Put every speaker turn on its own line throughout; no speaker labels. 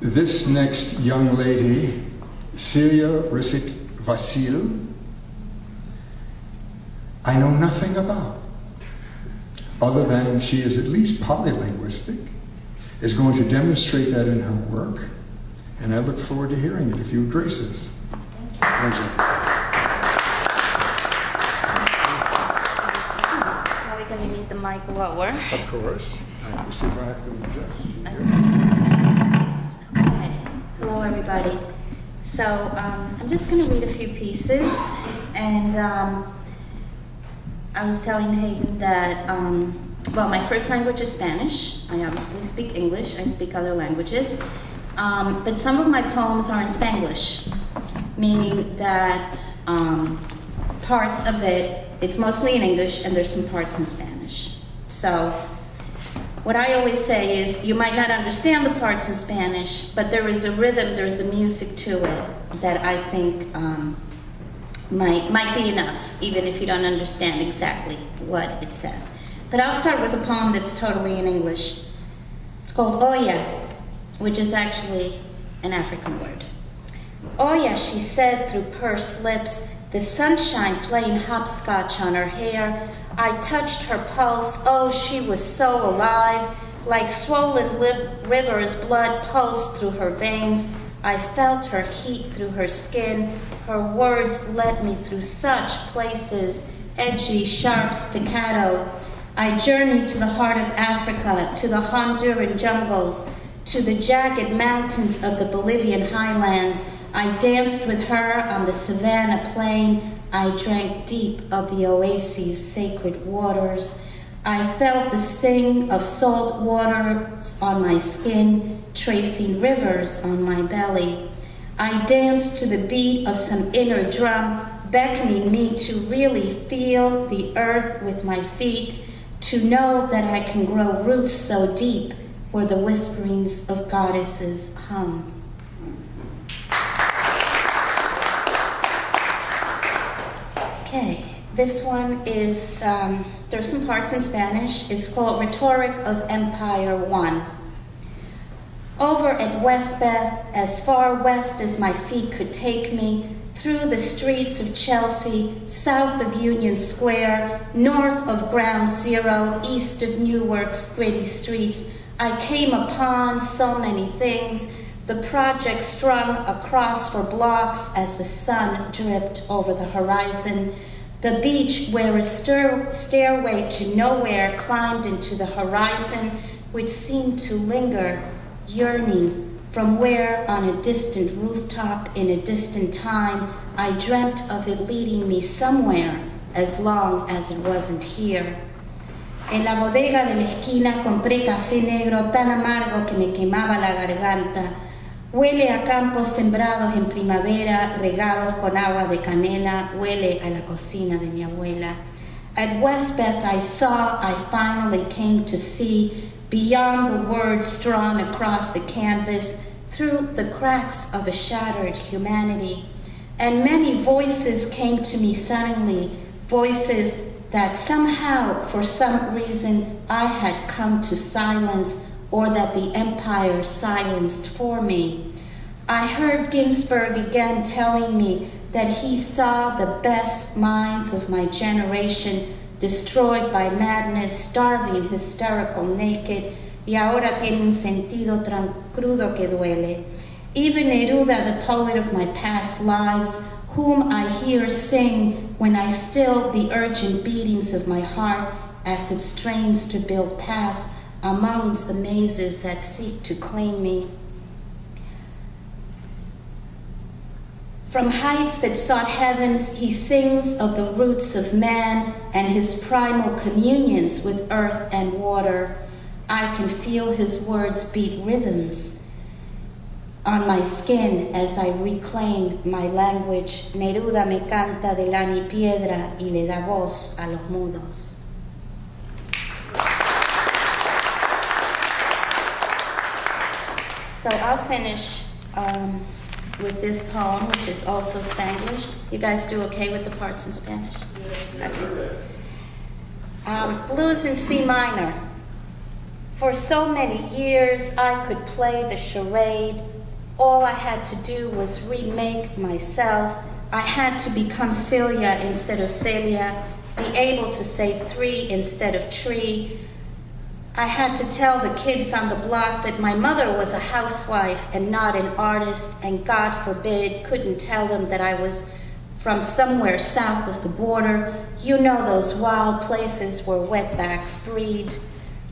This next young lady, Celia Rerssig-Vasile, I know nothing about, other than she is at least polylinguistic, is going to demonstrate that in her work, and I look forward to hearing it if you would grace us. Thank you.
Are we going to need the mic lower?
Of course. I have to see if I have to adjust you here.
Okay. Hello, everybody. So I'm just going to read a few pieces, and I was telling Hayden that, well, my first language is Spanish. I obviously speak English. I speak other languages. But some of my poems are in Spanglish, meaning that parts of it, it's mostly in English, and there's some parts in Spanish. So what I always say is, you might not understand the parts in Spanish, but there is a rhythm, there is a music to it that I think might be enough, even if you don't understand exactly what it says. But I'll start with a poem that's totally in English. It's called Olla, which is actually an African word. Olla, she said through pursed lips, the sunshine playing hopscotch on her hair. I touched her pulse, oh, she was so alive. Like swollen rivers, blood pulsed through her veins. I felt her heat through her skin. Her words led me through such places, edgy, sharp, staccato. I journeyed to the heart of Africa, to the Honduran jungles, to the jagged mountains of the Bolivian highlands. I danced with her on the savannah plain. I drank deep of the oasis' sacred waters. I felt the sting of salt waters on my skin, tracing rivers on my belly. I danced to the beat of some inner drum, beckoning me to really feel the earth with my feet, to know that I can grow roots so deep where the whisperings of goddesses hum. Okay, this one is, there's some parts in Spanish. It's called Rhetoric of Empire 1. Over at Westbeth, as far west as my feet could take me, through the streets of Chelsea, south of Union Square, north of Ground Zero, east of Newark's gritty streets, I came upon so many things, the project strung across for blocks as the sun dripped over the horizon, the beach where a stairway to nowhere climbed into the horizon, which seemed to linger, yearning, from where on a distant rooftop in a distant time, I dreamt of it leading me somewhere as long as it wasn't here. En la bodega de la esquina compré café negro tan amargo que me quemaba la garganta. Huele a campos sembrados en primavera, regados con agua de canela, huele a la cocina de mi abuela. At Westbeth I finally came to see, beyond the words drawn across the canvas, through the cracks of a shattered humanity. And many voices came to me suddenly, voices that somehow, for some reason, I had come to silence, or that the empire silenced for me. I heard Ginsberg again telling me that he saw the best minds of my generation destroyed by madness, starving, hysterical, naked, y ahora tiene un sentido tan crudo que duele. Even Neruda, the poet of my past lives, whom I hear sing when I still the urgent beatings of my heart as it strains to build paths amongst the mazes that seek to claim me. From heights that sought heavens, he sings of the roots of man and his primal communions with earth and water. I can feel his words beat rhythms on my skin as I reclaim my language. Neruda me canta de lana y piedra y le da voz a los mudos. So I'll finish with this poem, which is also Spanglish. You guys do okay with the parts in Spanish? Okay. Blues in C minor. For so many years, I could play the charade. All I had to do was remake myself. I had to become Celia instead of Celia, be able to say 3 instead of tree. I had to tell the kids on the block that my mother was a housewife and not an artist, and God forbid, couldn't tell them that I was from somewhere south of the border. You know those wild places where wetbacks breed.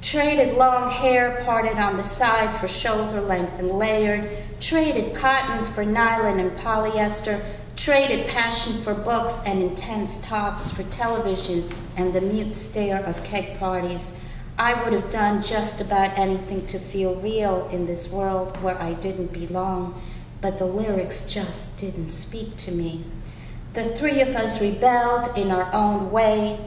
Traded long hair parted on the side for shoulder length and layered. Traded cotton for nylon and polyester. Traded passion for books and intense talks for television and the mute stare of keg parties. I would have done just about anything to feel real in this world where I didn't belong, but the lyrics just didn't speak to me. The 3 of us rebelled in our own way.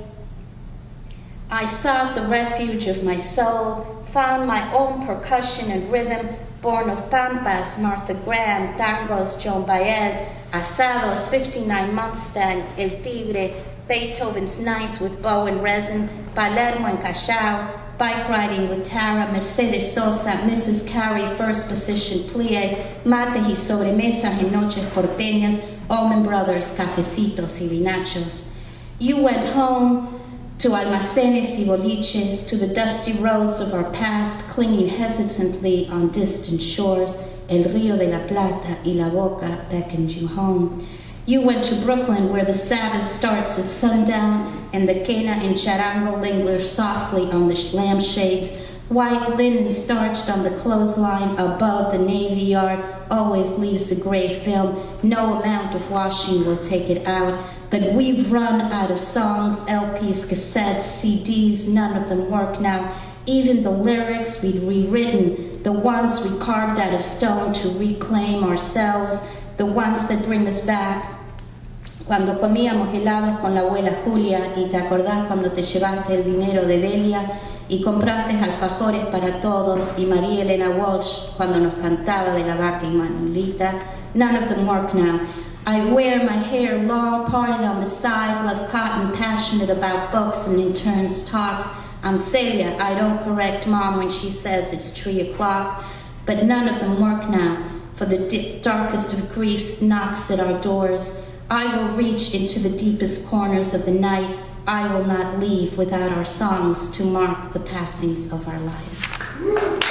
I sought the refuge of my soul, found my own percussion and rhythm, born of pampas, Martha Graham, tangos, Joan Baez, asados, 59 Mustangs, El Tigre, Beethoven's Ninth with bow and resin, Palermo and Cachao, bike riding with Tara, Mercedes Sosa, Mrs. Carey, first position plie, mates y sobremesas en noches porteñas, Allman Brothers, cafecitos y vinachos. You went home to almacenes y boliches, to the dusty roads of our past, clinging hesitantly on distant shores. El Río de la Plata y La Boca beckoned you home. You went to Brooklyn, where the Sabbath starts at sundown, and the quena and charango lingers softly on the lampshades. White linen starched on the clothesline above the Navy Yard always leaves a gray film. No amount of washing will take it out. But we've run out of songs, LPs, cassettes, CDs, none of them work now. Even the lyrics we'd rewritten, the ones we carved out of stone to reclaim ourselves, the ones that bring us back. Cuando comíamos helados con la abuela Julia, y te acordás cuando te llevaste el dinero de Delia y compraste alfajores para todos, y María Elena Walsh cuando nos cantaba de la vaca y Manolita. None of them work now. I wear my hair long, parted on the side, love cotton, passionate about books and interns talks. I'm Celia. I don't correct Mom when she says it's 3 o'clock, but none of them work now, for the darkest of griefs knocks at our doors. I will reach into the deepest corners of the night. I will not leave without our songs to mark the passings of our lives.